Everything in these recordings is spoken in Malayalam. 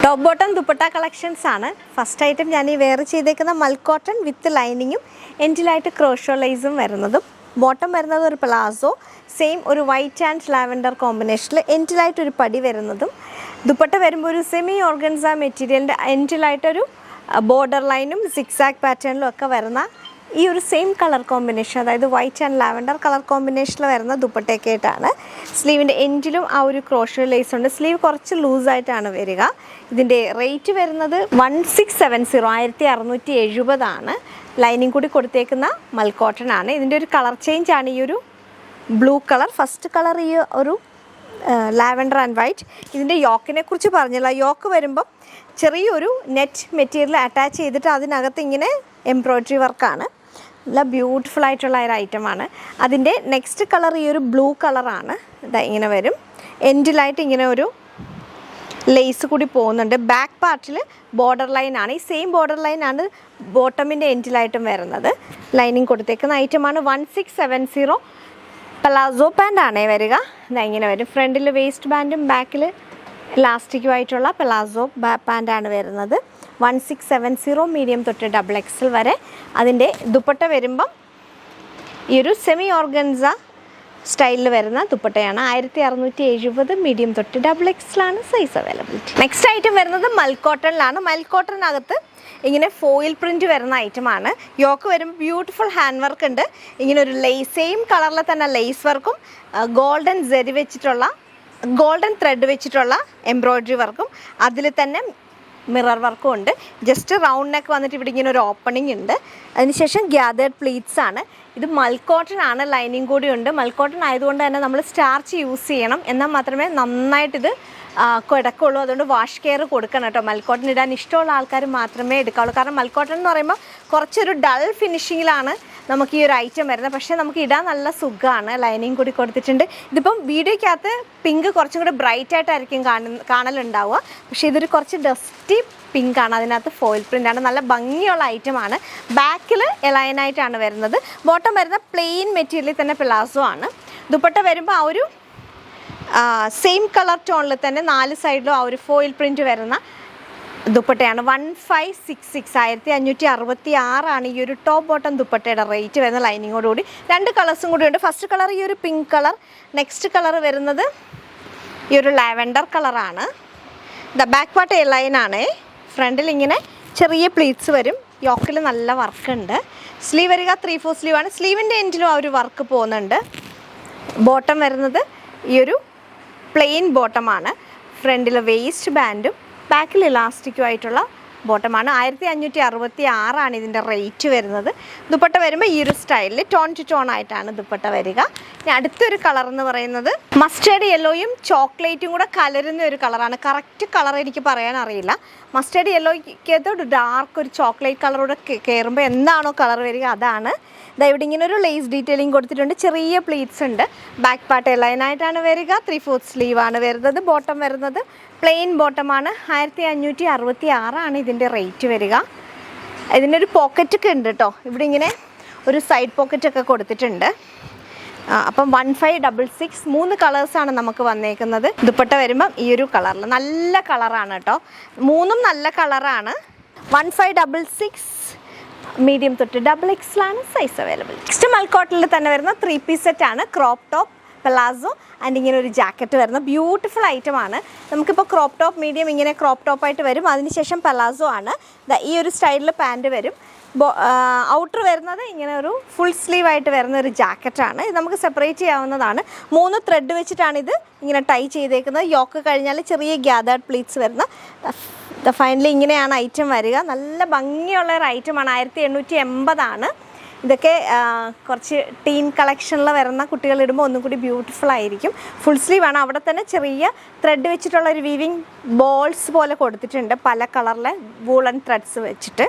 ടോപ്പ് ബോട്ടം ദുപ്പട്ട കളക്ഷൻസ് ആണ്. ഫസ്റ്റ് ഐറ്റം ഞാൻ ഈ വെയർ ചെയ്തേക്കുന്ന മൽ കോട്ടൺ വിത്ത് ലൈനിങ്ങും എൻഡിലായിട്ട് ക്രോഷോ ലൈസും വരുന്നതും, ബോട്ടം വരുന്നത് ഒരു പ്ലാസോ സെയിം ഒരു വൈറ്റ് ആൻഡ് ലാവൻഡർ കോമ്പിനേഷനിൽ എൻഡിലായിട്ട് ഒരു പടി വരുന്നതും, ദുപ്പട്ട വരുമ്പോൾ ഒരു സെമി ഓർഗൻസ മെറ്റീരിയലിൻ്റെ എൻഡിലായിട്ടൊരു ബോർഡർ ലൈനും സിക്സാക് പാറ്റേണിലും ഒക്കെ വരുന്ന ഈ ഒരു സെയിം കളർ കോമ്പിനേഷൻ, അതായത് വൈറ്റ് ആൻഡ് ലാവൻഡർ കളർ കോമ്പിനേഷനിൽ വരുന്ന ദുപ്പട്ടയൊക്കെ ആയിട്ടാണ്. സ്ലീവിൻ്റെ എൻഡിലും ആ ഒരു ക്രോഷോ ലേസ് ഉണ്ട്. സ്ലീവ് കുറച്ച് ലൂസായിട്ടാണ് വരിക. ഇതിൻ്റെ റേറ്റ് വരുന്നത് 1670 1670 ആണ്. ലൈനിങ് കൂടി കൊടുത്തേക്കുന്ന മൽ കോട്ടൺ ആണ്. ഇതിൻ്റെ ഒരു കളർ ചേഞ്ച് ആണ് ഈ ഒരു ബ്ലൂ കളർ. ഫസ്റ്റ് കളർ ഈ ഒരു ലാവൻഡർ ആൻഡ് വൈറ്റ്. ഇതിൻ്റെ യോക്കിനെ കുറിച്ച് പറഞ്ഞില്ല. യോക്ക് വരുമ്പം ചെറിയൊരു നെറ്റ് മെറ്റീരിയൽ അറ്റാച്ച് ചെയ്തിട്ട് അതിനകത്ത് ഇങ്ങനെ എംബ്രോയ്ഡറി വർക്കാണ്. നല്ല ബ്യൂട്ടിഫുൾ ആയിട്ടുള്ള ഒരു ഐറ്റമാണ്. അതിൻ്റെ നെക്സ്റ്റ് കളർ ഈ ഒരു ബ്ലൂ കളറാണ്. ഇതാ ഇങ്ങനെ വരും. എൻഡിലായിട്ട് ഇങ്ങനെ ഒരു ലേസ് കൂടി പോകുന്നുണ്ട്. ബാക്ക് പാർട്ടിൽ ബോർഡർ ലൈനാണ്. ഈ സെയിം ബോർഡർ ലൈനാണ് ബോട്ടമിൻ്റെ എൻഡിലായിട്ടും വരുന്നത്. ലൈനിങ് കൊടുത്തേക്കുന്ന ഐറ്റമാണ്. 1670 പലാസോ പാൻ്റാണേ വരിക. ഇതാ ഇങ്ങനെ വരും. ഫ്രണ്ടിൽ വേസ്റ്റ് ബാൻഡും ബാക്കിൽ ഇലാസ്റ്റിക്കുമായിട്ടുള്ള പലാസോ പാൻ്റാണ് വരുന്നത്. 1670 മീഡിയം തൊട്ട് XXL വരെ. അതിൻ്റെ ദുപ്പട്ട വരുമ്പം ഈ ഒരു സെമി ഓർഗൻസ സ്റ്റൈലിൽ വരുന്ന ദുപ്പട്ടയാണ്. 1670 മീഡിയം തൊട്ട് XXL ആണ് സൈസ് അവൈലബിലിറ്റി. നെക്സ്റ്റ് ഐറ്റം വരുന്നത് മൽ കോട്ടണിലാണ്. മൽ കോട്ടണിനകത്ത് ഇങ്ങനെ ഫോയിൽ പ്രിൻറ്റ് വരുന്ന ഐറ്റമാണ്. യോക്ക് വരുമ്പോൾ ബ്യൂട്ടിഫുൾ ഹാൻഡ് വർക്ക് ഉണ്ട്. ഇങ്ങനെ ഒരു സെയിം കളറിൽ തന്നെ ലേസ് വർക്കും ഗോൾഡൻ സെരി വെച്ചിട്ടുള്ള ഗോൾഡൻ ത്രെഡ് വെച്ചിട്ടുള്ള എംബ്രോയ്ഡറി വർക്കും അതിൽ തന്നെ മിറർ വർക്കും ഉണ്ട്. ജസ്റ്റ് റൗണ്ട് നെക്ക് വന്നിട്ട് ഇവിടെ ഇങ്ങനെ ഒരു ഓപ്പണിംഗ് ഉണ്ട്. അതിനുശേഷം ഗ്യാതേർഡ് പ്ലീറ്റ്സ് ആണ്. ഇത് മൽ കോട്ടൺ ആണ്. ലൈനിങ് കൂടി ഉണ്ട്. മൽ കോട്ടൺ ആയതുകൊണ്ട് തന്നെ നമ്മൾ സ്റ്റാർച്ച് യൂസ് ചെയ്യണം. എന്നാൽ മാത്രമേ നന്നായിട്ടിത് കിടക്കുള്ളൂ. അതുകൊണ്ട് വാഷ് കെയർ കൊടുക്കണം കേട്ടോ. മൽ കോട്ടൺ ഇടാൻ ഇഷ്ടമുള്ള ആൾക്കാർ മാത്രമേ എടുക്കാവുള്ളൂ. കാരണം മൽ കോട്ടൺ എന്ന് പറയുമ്പോൾ കുറച്ചൊരു ഡൾ ഫിനിഷിങ്ങിലാണ് നമുക്ക് ഈ ഒരു ഐറ്റം വരുന്നത്. പക്ഷേ നമുക്ക് ഇടാൻ നല്ല സുഖമാണ്. ലൈനിങ് കൂടി കൊടുത്തിട്ടുണ്ട്. ഇതിപ്പം വീഡിയോയ്ക്കകത്ത് പിങ്ക് കുറച്ചും കൂടി ബ്രൈറ്റ് ആയിട്ടായിരിക്കും കാണലുണ്ടാവുക. പക്ഷേ ഇതൊരു കുറച്ച് ഡസ്റ്റി പിങ്കാണ്. അതിനകത്ത് ഫോയിൽ പ്രിൻ്റാണ്. നല്ല ഭംഗിയുള്ള ഐറ്റമാണ്. ബാക്കിൽ എലൈനായിട്ടാണ് വരുന്നത്. ബോട്ടം വരുന്ന പ്ലെയിൻ മെറ്റീരിയലിൽ തന്നെ പ്ലാസോ ആണ്. ദുപ്പട്ട വരുമ്പോൾ ആ ഒരു സെയിം കളർ ടോണിൽ തന്നെ 4 സൈഡിലും ആ ഒരു ഫോയിൽ പ്രിൻറ്റ് വരുന്ന ദുപ്പട്ടയാണ്. 1566 1566 ആണ് ഈ ഒരു ടോപ്പ് ബോട്ടം ദുപ്പട്ടയുടെ റേറ്റ് വരുന്ന. ലൈനിങ്ങോടുകൂടി 2 കളേഴ്സും കൂടി ഉണ്ട്. ഫസ്റ്റ് കളർ ഈ ഒരു പിങ്ക് കളർ. നെക്സ്റ്റ് കളർ വരുന്നത് ഈ ഒരു ലാവൻഡർ കളറാണ്. ബാക്ക് പാർട്ട് ലൈനാണ്. ഫ്രണ്ടിൽ ഇങ്ങനെ ചെറിയ പ്ലീറ്റ്സ് വരും. യോക്കിൽ നല്ല വർക്കുണ്ട്. സ്ലീവ് വരിക 3/4 സ്ലീവാണ്. സ്ലീവിൻ്റെ എൻഡിലും ആ ഒരു വർക്ക് പോകുന്നുണ്ട്. ബോട്ടം വരുന്നത് ഈ ഒരു പ്ലെയിൻ ബോട്ടമാണ്. ഫ്രണ്ടിൽ വേസ്റ്റ് ബാൻഡും ബാക്കിൽ ഇലാസ്റ്റിക്കും ആയിട്ടുള്ള ബോട്ടമാണ്. 1566 ആണ് ഇതിൻ്റെ റേറ്റ് വരുന്നത്. ദുപ്പട്ട വരുമ്പോൾ ഈ ഒരു സ്റ്റൈലിൽ ടോൺ ടു ടോൺ ആയിട്ടാണ് ദുപ്പട്ട വരിക. ഇനി അടുത്തൊരു കളർ എന്ന് പറയുന്നത് മസ്റ്റേർഡ് യെല്ലോയും ചോക്ലേറ്റും കൂടെ കലരുന്ന ഒരു കളറാണ്. കറക്റ്റ് കളർ എനിക്ക് പറയാൻ അറിയില്ല. മസ്റ്റേർഡ് യെല്ലോയ്ക്കകത്ത് ഒരു ഡാർക്ക് ഒരു ചോക്ലേറ്റ് കളറൂടെ കയറുമ്പോൾ എന്താണോ കളർ വരിക അതാണ്. ഇവിടെ ഇങ്ങനെ ഒരു ലേസ് ഡീറ്റെയിലിംഗ് കൊടുത്തിട്ടുണ്ട്. ചെറിയ പ്ലീറ്റ്സ് ഉണ്ട്. ബാക്ക് പാർട്ട് ലൈനായിട്ടാണ് വരിക. 3/4 സ്ലീവാണ് വരുന്നത്. ബോട്ടം വരുന്നത് പ്ലെയിൻ ബോട്ടമാണ്. 1566 ആണ് ഇതിൻ്റെ റേറ്റ് വരിക. ഇതിൻ്റെ ഒരു പോക്കറ്റൊക്കെ ഉണ്ട് കേട്ടോ. ഇവിടെ ഇങ്ങനെ ഒരു സൈഡ് പോക്കറ്റൊക്കെ കൊടുത്തിട്ടുണ്ട്. അപ്പം 1566 3 കളേഴ്സാണ് നമുക്ക് വന്നേക്കുന്നത്. ദുപ്പട്ട വരുമ്പം ഈ ഒരു കളറിൽ നല്ല കളറാണ് കേട്ടോ. 3ഉം നല്ല കളറാണ്. 1566 മീഡിയം തൊട്ട് XXL ആണ് സൈസ് അവൈലബിൾ. നെക്സ്റ്റ് മൽ കോട്ടണിൽ തന്നെ വരുന്ന 3 പീസ് സെറ്റാണ്. ക്രോപ്പ് ടോപ്പ് പ്ലാസോ ആൻഡ് ഇങ്ങനെ ഒരു ജാക്കറ്റ് വരുന്ന ബ്യൂട്ടിഫുൾ ഐറ്റമാണ്. നമുക്കിപ്പോൾ ക്രോപ്പ് ടോപ്പ് മീഡിയം ഇങ്ങനെ ക്രോപ്പ് ടോപ്പായിട്ട് വരും. അതിനുശേഷം പ്ലാസോ ആണ്. ഈ ഒരു സ്റ്റൈലിൽ പാൻറ്റ് വരും. ഔട്ടർ വരുന്നത് ഇങ്ങനെ ഒരു ഫുൾ സ്ലീവായിട്ട് വരുന്ന ഒരു ജാക്കറ്റാണ്. ഇത് നമുക്ക് സെപ്പറേറ്റ് ചെയ്യാവുന്നതാണ്. 3 ത്രെഡ് വെച്ചിട്ടാണ് ഇത് ഇങ്ങനെ ടൈ ചെയ്തേക്കുന്നത്. യോക്ക് കഴിഞ്ഞാൽ ചെറിയ ഗ്യാതേർഡ് പ്ലീറ്റ്സ് വരുന്ന ഫൈനലി ഇങ്ങനെയാണ് ഐറ്റം വരിക. നല്ല ഭംഗിയുള്ള ഒരു ഐറ്റമാണ്. 1880 ആണ്. ഇതൊക്കെ കുറച്ച് ടീൻ കളക്ഷനിൽ വരുന്ന കുട്ടികൾ ഇടുമ്പോൾ ഒന്നും കൂടി ബ്യൂട്ടിഫുൾ ആയിരിക്കും. ഫുൾ സ്ലീവ് ആണ്. അവിടെ തന്നെ ചെറിയ ത്രെഡ് വെച്ചിട്ടുള്ള ഒരു വീവിങ് ബോൾസ് പോലെ കൊടുത്തിട്ടുണ്ട്. പല കളറിലെ വൂളൻ ത്രെഡ്സ് വെച്ചിട്ട്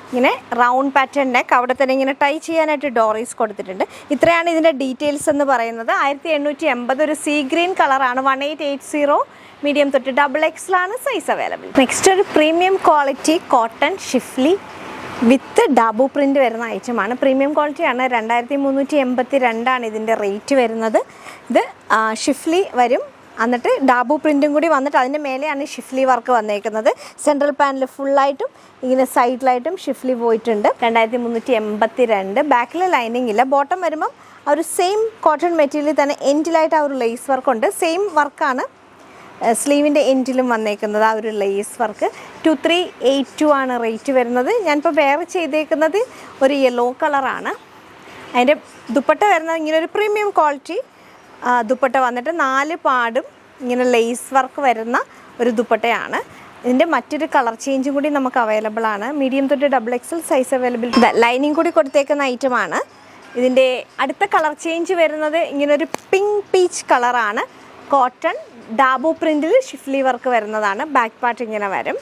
ഇങ്ങനെ റൗണ്ട് പാറ്റേൺ നെക്ക്. അവിടെ തന്നെ ഇങ്ങനെ ടൈ ചെയ്യാനായിട്ട് ഡോറീസ് കൊടുത്തിട്ടുണ്ട്. ഇത്രയാണ് ഇതിൻ്റെ ഡീറ്റെയിൽസ് എന്ന് പറയുന്നത്. 1880 ഒരു സീ ഗ്രീൻ കളറാണ്. 1880 മീഡിയം തൊട്ട് XXL ആണ് സൈസ് അവൈലബിൾ. നെക്സ്റ്റ് ഒരു പ്രീമിയം ക്വാളിറ്റി കോട്ടൺ ഷിഫ്ലി വിത്ത് ഡാബു പ്രിൻ്റ് വരുന്ന ഐറ്റമാണ്. പ്രീമിയം ക്വാളിറ്റിയാണ്. 2382 ആണ് ഇതിൻ്റെ റേറ്റ് വരുന്നത്. ഇത് ഷിഫ്ലി വരും. എന്നിട്ട് ഡാബു പ്രിൻറ്റും കൂടി വന്നിട്ട് അതിൻ്റെ മേലെയാണ് ഷിഫ്ലി വർക്ക് വന്നേക്കുന്നത്. സെൻട്രൽ പാനൽ ഫുള്ളായിട്ടും ഇങ്ങനെ സൈഡിലായിട്ടും ഷിഫ്ലി പോയിട്ടുണ്ട്. 2382. ബാക്കിൽ ലൈനിങ് ഇല്ല. ബോട്ടം വരുമ്പം ആ ഒരു സെയിം കോട്ടൺ മെറ്റീരിയൽ തന്നെ എൻഡിലായിട്ട് ആ ഒരു ലേസ് വർക്കുണ്ട്. സെയിം വർക്കാണ് സ്ലീവിൻ്റെ എൻഡിലും വന്നേക്കുന്നത്, ആ ഒരു ലേസ് വർക്ക്. 2382 ആണ് റേറ്റ് വരുന്നത്. ഞാനിപ്പോൾ വേറെ ചെയ്തേക്കുന്നത് ഒരു യെല്ലോ കളറാണ്. അതിൻ്റെ ദുപ്പട്ട വരുന്നത് ഇങ്ങനെ ഒരു പ്രീമിയം ക്വാളിറ്റി ദുപ്പട്ട വന്നിട്ട് 4 പാടും ഇങ്ങനെ ലേസ് വർക്ക് വരുന്ന ഒരു ദുപ്പട്ടയാണ്. ഇതിൻ്റെ മറ്റൊരു കളർ ചേഞ്ചും കൂടി നമുക്ക് അവൈലബിൾ ആണ്. മീഡിയം തൊട്ട് XXL സൈസ് അവൈലബിൾ. ലൈനിങ് കൂടി കൊടുത്തേക്കുന്ന ഐറ്റമാണ്. ഇതിൻ്റെ അടുത്ത കളർ ചേഞ്ച് വരുന്നത് ഇങ്ങനൊരു പിങ്ക് പീച്ച് കളറാണ്. കോട്ടൺ ഡാബു പ്രിൻറ്റിൽ ഷിഫ്ലി വർക്ക് വരുന്നതാണ്. ബാക്ക് പാർട്ട് ഇങ്ങനെ വരും.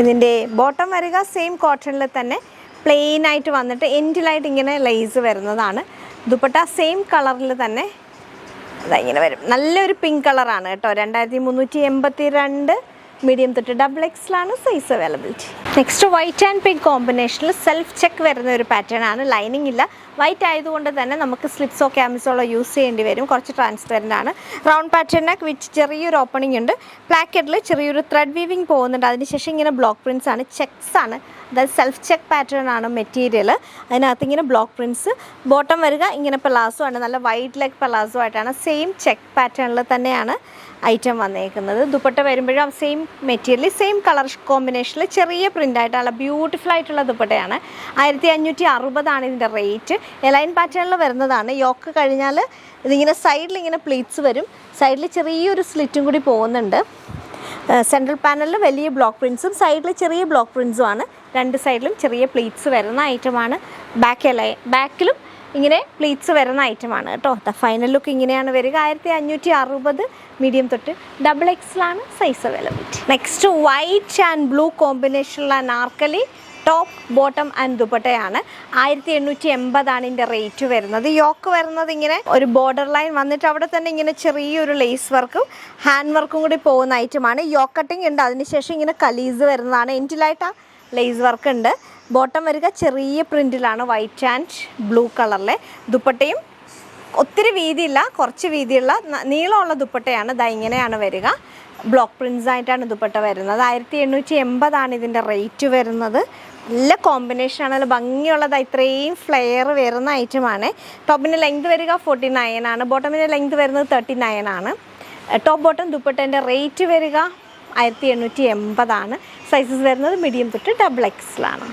ഇതിൻ്റെ ബോട്ടം വരിക സെയിം കോട്ടണിൽ തന്നെ പ്ലെയിൻ ആയിട്ട് വന്നിട്ട് എൻഡിലായിട്ട് ഇങ്ങനെ ലേസ് വരുന്നതാണ്. ദുപ്പട്ട സെയിം കളറിൽ തന്നെ ഇങ്ങനെ വരും. നല്ലൊരു പിങ്ക് കളറാണ് കേട്ടോ. 2382. മീഡിയം തൊട്ട് XXL ആണ് size availability. Next white and pink കോമ്പിനേഷനിൽ സെൽഫ് ചെക്ക് വരുന്ന ഒരു പാറ്റേൺ ആണ്. ലൈനിങ് ഇല്ല. വൈറ്റ് ആയതുകൊണ്ട് തന്നെ നമുക്ക് സ്ലിപ്സോ ക്യാമിസോളോ യൂസ് ചെയ്യേണ്ടി വരും. കുറച്ച് ട്രാൻസ്പെറൻ്റ് ആണ്. റൗണ്ട് പാറ്റേൺ നെക്ക് വിത്ത് ചെറിയൊരു ഓപ്പണിംഗ് ഉണ്ട്. പ്ലാക്കറ്റിൽ ചെറിയൊരു ത്രെഡ് വീവിങ് പോകുന്നുണ്ട്. അതിനുശേഷം ഇങ്ങനെ ബ്ലോക്ക് പ്രിൻറ്റ്സ് ആണ്. ചെക്സ് ആണ്, അതായത് സെൽഫ് ചെക്ക് പാറ്റേൺ ആണ് മെറ്റീരിയൽ. അതിനകത്ത് ഇങ്ങനെ ബ്ലോക്ക് പ്രിൻറ്റ്സ്. ബോട്ടം വരിക ഇങ്ങനെ പലാസോ ആണ്. നല്ല വൈഡ് ലെഗ് പലാസോ ആയിട്ടാണ്. സെയിം ചെക്ക് പാറ്റേണിൽ തന്നെയാണ് ഐറ്റം വന്നേക്കുന്നത്. ദുപ്പട്ട വരുമ്പോഴും സെയിം മെറ്റീരിയൽ സെയിം കളർ കോമ്പിനേഷനിൽ ചെറിയ പ്രിൻ്റായിട്ട് നല്ല ബ്യൂട്ടിഫുൾ ആയിട്ടുള്ള ദുപ്പട്ടയാണ്. 1560 ആണ് ഇതിൻ്റെ റേറ്റ്. എലൈൻ പാറ്റേണിൽ വരുന്നതാണ്. യോക്ക് കഴിഞ്ഞാൽ ഇതിങ്ങനെ സൈഡിൽ ഇങ്ങനെ പ്ലീറ്റ്സ് വരും. സൈഡിൽ ചെറിയൊരു സ്ലിറ്റും കൂടി പോകുന്നുണ്ട്. സെൻട്രൽ പാനലിൽ വലിയ ബ്ലോക്ക് പ്രിൻസും സൈഡിൽ ചെറിയ ബ്ലോക്ക് പ്രിൻസും ആണ്. രണ്ട് സൈഡിലും ചെറിയ പ്ലീറ്റ്സ് വരുന്ന ഐറ്റമാണ്. ബാക്കിലും ഇങ്ങനെ പ്ലീറ്റ്സ് വരുന്ന ഐറ്റമാണ് കേട്ടോ. ഫൈനൽ ലുക്ക് ഇങ്ങനെയാണ് വരിക. 1560. മീഡിയം തൊട്ട് XXL ആണ് size availability. Next white and blue കോമ്പിനേഷനുള്ള അനാർക്കലി ടോപ്പ് ബോട്ടം ആൻഡ് ദുപ്പട്ടയാണ്. 1880 ആണ് ഇതിൻ്റെ റേറ്റ് വരുന്നത്. യോക്ക് വരുന്നത് ഇങ്ങനെ ഒരു ബോർഡർ ലൈൻ വന്നിട്ട് അവിടെ തന്നെ ഇങ്ങനെ ചെറിയൊരു ലേസ് വർക്കും ഹാൻഡ് വർക്കും കൂടി പോകുന്ന ഐറ്റമാണ്. യോക്ക് കട്ടിങ് ഉണ്ട്. അതിനുശേഷം ഇങ്ങനെ കലീസ് വരുന്നതാണ്. എൻഡിലായിട്ട് ആ ലേസ് വർക്ക് ഉണ്ട്. ബോട്ടം വരിക ചെറിയ പ്രിൻറ്റിലാണ്. വൈറ്റ് ആൻഡ് ബ്ലൂ കളറിലെ ദുപ്പട്ടയും ഒത്തിരി വീതിയില്ല, കുറച്ച് വീതിയുള്ള നീളമുള്ള ദുപ്പട്ടയാണ്. ഇതാ ഇങ്ങനെയാണ് വരിക. ബ്ലോക്ക് പ്രിൻസ് ആയിട്ടാണ് ദുപ്പട്ട വരുന്നത്. 1880 ആണ് ഇതിൻ്റെ റേറ്റ് വരുന്നത്. നല്ല കോമ്പിനേഷനാണ്. നല്ല ഭംഗിയുള്ളത്. ഇത്രയും ഫ്ലെയർ വരുന്ന ഐറ്റമാണ്. ടോപ്പിൻ്റെ ലെങ്ത് വരിക 49 ആണ്. ബോട്ടമിൻ്റെ ലെങ്ത് വരുന്നത് 39 ആണ്. ടോപ്പ് ബോട്ടം ദുപ്പട്ടേൻ്റെ റേറ്റ് വരിക 1880 ആണ്. സൈസസ് വരുന്നത് മീഡിയം തൊട്ട് XXL ആണ്.